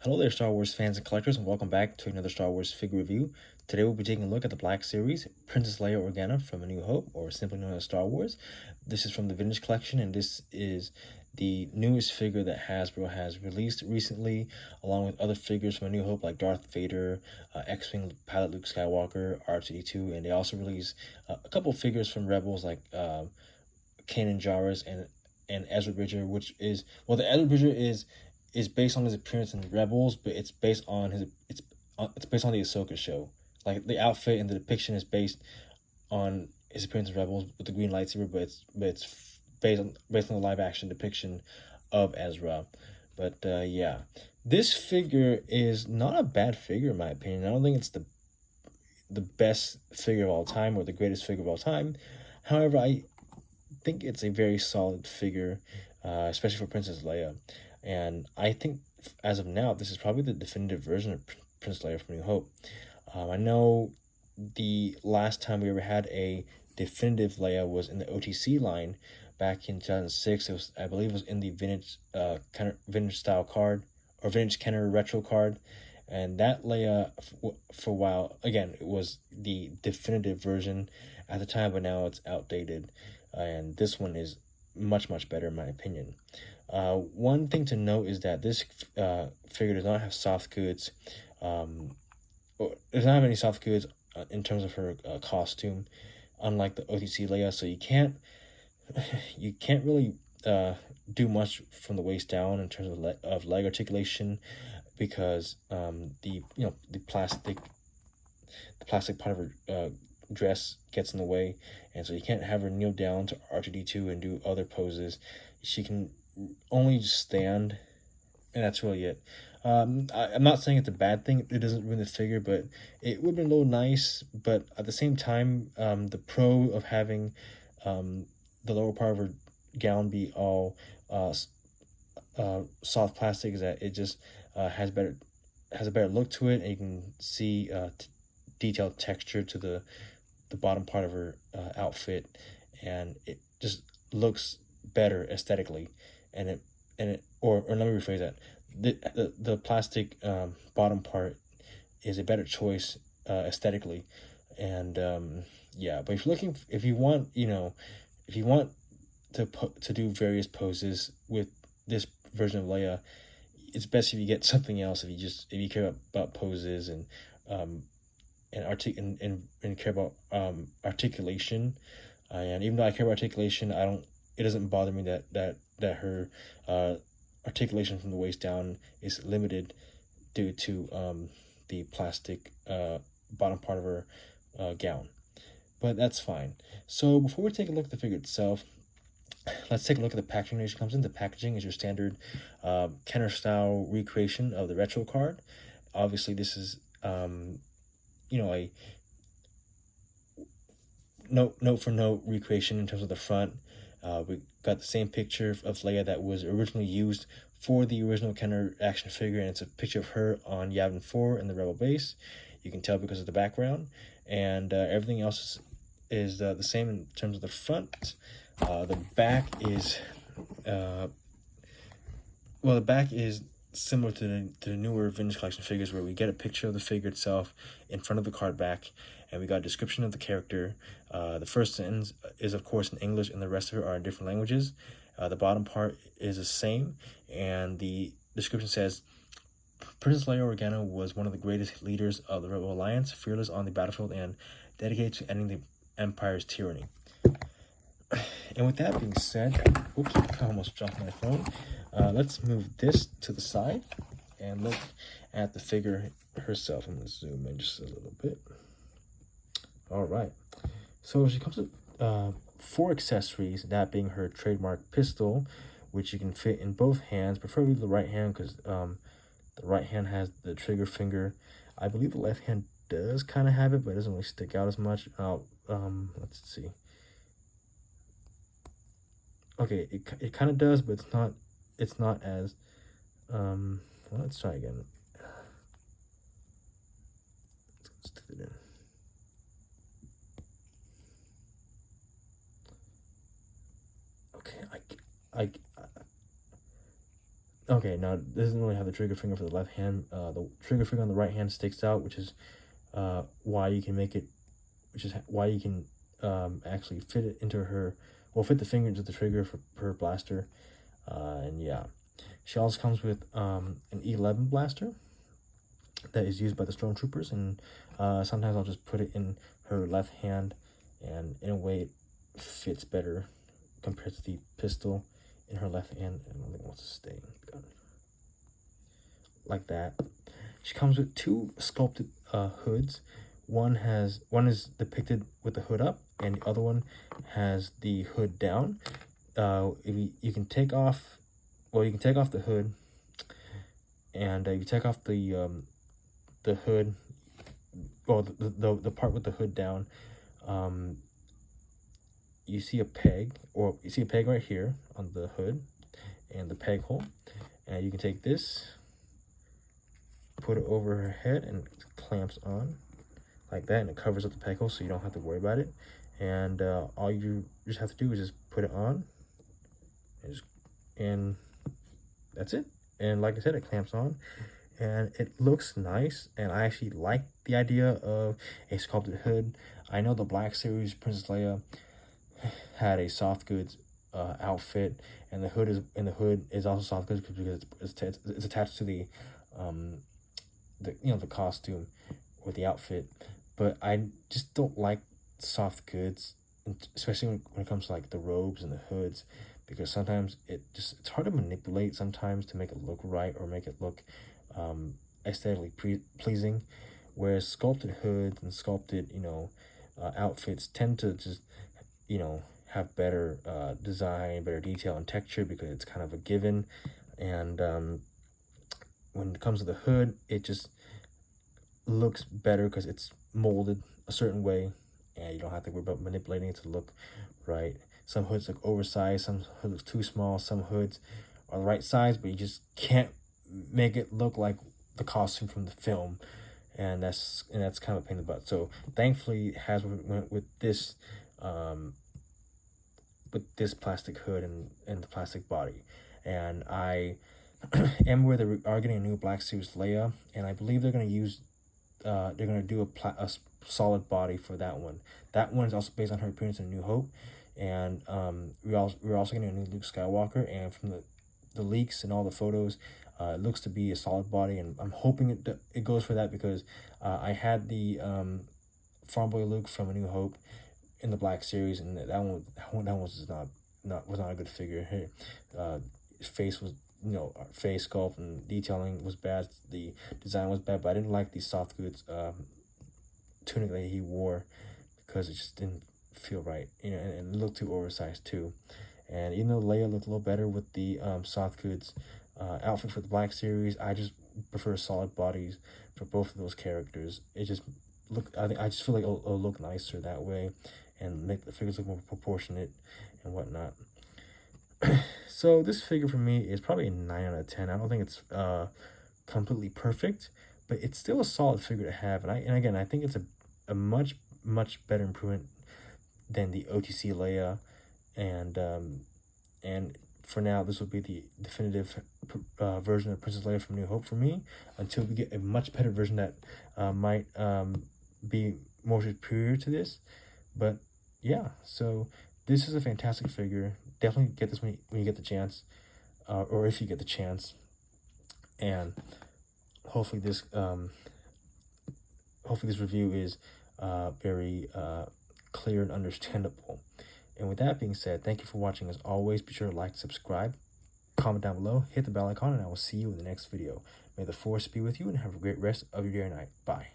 Hello there, Star Wars fans and collectors, and welcome back to another Star Wars figure review. Today we'll be taking a look at the Black Series, Princess Leia Organa from A New Hope, or simply known as Star Wars. This is from the Vintage Collection, and this is the newest figure that Hasbro has released recently, along with other figures from A New Hope like Darth Vader, X-Wing pilot Luke Skywalker, R2-D2, and they also released a couple figures from Rebels like Kanan Jarrus and Ezra Bridger, which is, well, the Ezra Bridger is based on his appearance in Rebels, but it's based on it's based on the Ahsoka show. Like the outfit and the depiction is based on his appearance in Rebels with the green lightsaber, but it's based on the live action depiction of Ezra. But yeah, this figure is not a bad figure in my opinion. I don't think it's the best figure of all time or the greatest figure of all time. However, I think it's a very solid figure, especially for Princess Leia. And I think as of now, this is probably the definitive version of Princess Leia from New Hope. I know the last time we ever had a definitive Leia was in the OTC line back in 2006. It was, I believe, it was in the vintage, vintage style card or vintage Kenner retro card. And that Leia, for a while, again, it was the definitive version at the time, but now it's outdated. And this one is much better in my opinion. One thing to note is that this figure does not have soft goods. Or does not have any soft goods in terms of her costume, unlike the OTC Leia. So you can't really do much from the waist down in terms of leg articulation, because the plastic part of her dress gets in the way, and so you can't have her kneel down to R2-D2 and do other poses. She can only just stand, and that's really it. I'm not saying it's a bad thing. It doesn't ruin the figure, but it would have been a little nice. But at the same time, the pro of having the lower part of her gown be all soft plastic is that it just has a better look to it, and you can see detailed texture to the bottom part of her outfit, and it just looks better aesthetically. Or let me rephrase that. The plastic bottom part is a better choice aesthetically, and yeah. But if you want, to do various poses with this version of Leia, it's best if you get something else. If you care about poses and care about articulation, and even though I care about articulation, it doesn't bother me that her articulation from the waist down is limited due to the plastic bottom part of her gown. But that's fine. So before we take a look at the figure itself, let's take a look at the packaging that she comes in. The packaging is your standard Kenner style recreation of the retro card. Obviously, this is a note for note recreation in terms of the front. We got the same picture of Leia that was originally used for the original Kenner action figure, and it's a picture of her on Yavin 4 in the Rebel base. You can tell because of the background, and everything else is the same in terms of the front. The back is the back is similar to the newer vintage collection figures, where we get a picture of the figure itself in front of the card back, and we got a description of the character. The first sentence is of course in English, and the rest of it are in different languages. The bottom part is the same, and the description says, Princess Leia Organa was one of the greatest leaders of the Rebel Alliance, fearless on the battlefield and dedicated to ending the Empire's tyranny. And with that being said, oops, I almost dropped my phone. Let's move this to the side and look at the figure herself. I'm going to zoom in just a little bit. All right. So she comes with 4 accessories, that being her trademark pistol, which you can fit in both hands, preferably the right hand, because the right hand has the trigger finger. I believe the left hand does kind of have it, but it doesn't really stick out as much. Let's see. Okay, it kind of does, but it's not as well, let's try again. Let's stick it in. Okay, Okay, now this doesn't really have the trigger finger for the left hand. The trigger finger on the right hand sticks out, which is why you can make it, which is why you can actually fit it into her, well, fit the finger into the trigger for her blaster. And yeah, she also comes with an E11 blaster that is used by the stormtroopers, and sometimes I'll just put it in her left hand, and in a way it fits better compared to the pistol in her left hand. And I don't think it wants to stay like that. She comes with two sculpted hoods. One is depicted with the hood up, and the other one has the hood down. You can take off, well, you can take off the hood, and you take off the hood, well, the part with the hood down. You see a peg, or you see a peg right here on the hood and the peg hole, and you can take this, put it over her head, and it clamps on like that, and it covers up the peg hole, so you don't have to worry about it. And all you just have to do is just put it on, and that's it. And like I said, it clamps on, and it looks nice. And I actually like the idea of a sculpted hood. I know the Black Series Princess Leia had a soft goods outfit, and the hood is also soft goods because it's attached to the the costume or the outfit. But I just don't like soft goods, especially when it comes to like the robes and the hoods, because sometimes it's hard to manipulate sometimes to make it look right or make it look aesthetically pleasing, whereas sculpted hoods and sculpted outfits tend to just have better design, better detail and texture, because it's kind of a given. And when it comes to the hood, it just looks better because it's molded a certain way, and you don't have to worry about manipulating it to look right. Some hoods look oversized, some hoods look too small, some hoods are the right size, but you just can't make it look like the costume from the film, and that's kind of a pain in the butt. So thankfully Hasbro went with this plastic hood and the plastic body. And I am aware they are getting a new Black Series Leia, and I believe they're going to use they're going to do a solid body for that one. That one is also based on her appearance in New Hope, and we're also getting a new Luke Skywalker. And from the leaks and all the photos, it looks to be a solid body, and I'm hoping it goes for that, because I had the Farm Boy Luke from A New Hope in the Black Series, and that one was not a good figure. His face was, face sculpt and detailing was bad. The design was bad, but I didn't like the soft goods tunic that he wore, because it just didn't feel right, and it looked too oversized too. And even though Leia looked a little better with the soft goods outfit for the Black Series, I just prefer solid bodies for both of those characters. It just I just feel like it'll look nicer that way, and make the figures look more proportionate and whatnot. So this figure for me is probably a 9 out of 10. I don't think it's completely perfect, but it's still a solid figure to have. And again, I think it's a much better improvement than the OTC Leia, and for now, this will be the definitive version of Princess Leia from New Hope for me, until we get a much better version that might be more superior to this. But yeah, so this is a fantastic figure. Definitely get this when you get the chance, or if you get the chance. And hopefully this review is very clear and understandable. And with that being said, thank you for watching. As always, be sure to like, subscribe, comment down below, hit the bell icon, and I will see you in the next video. May the Force be with you, and have a great rest of your day or night. Bye.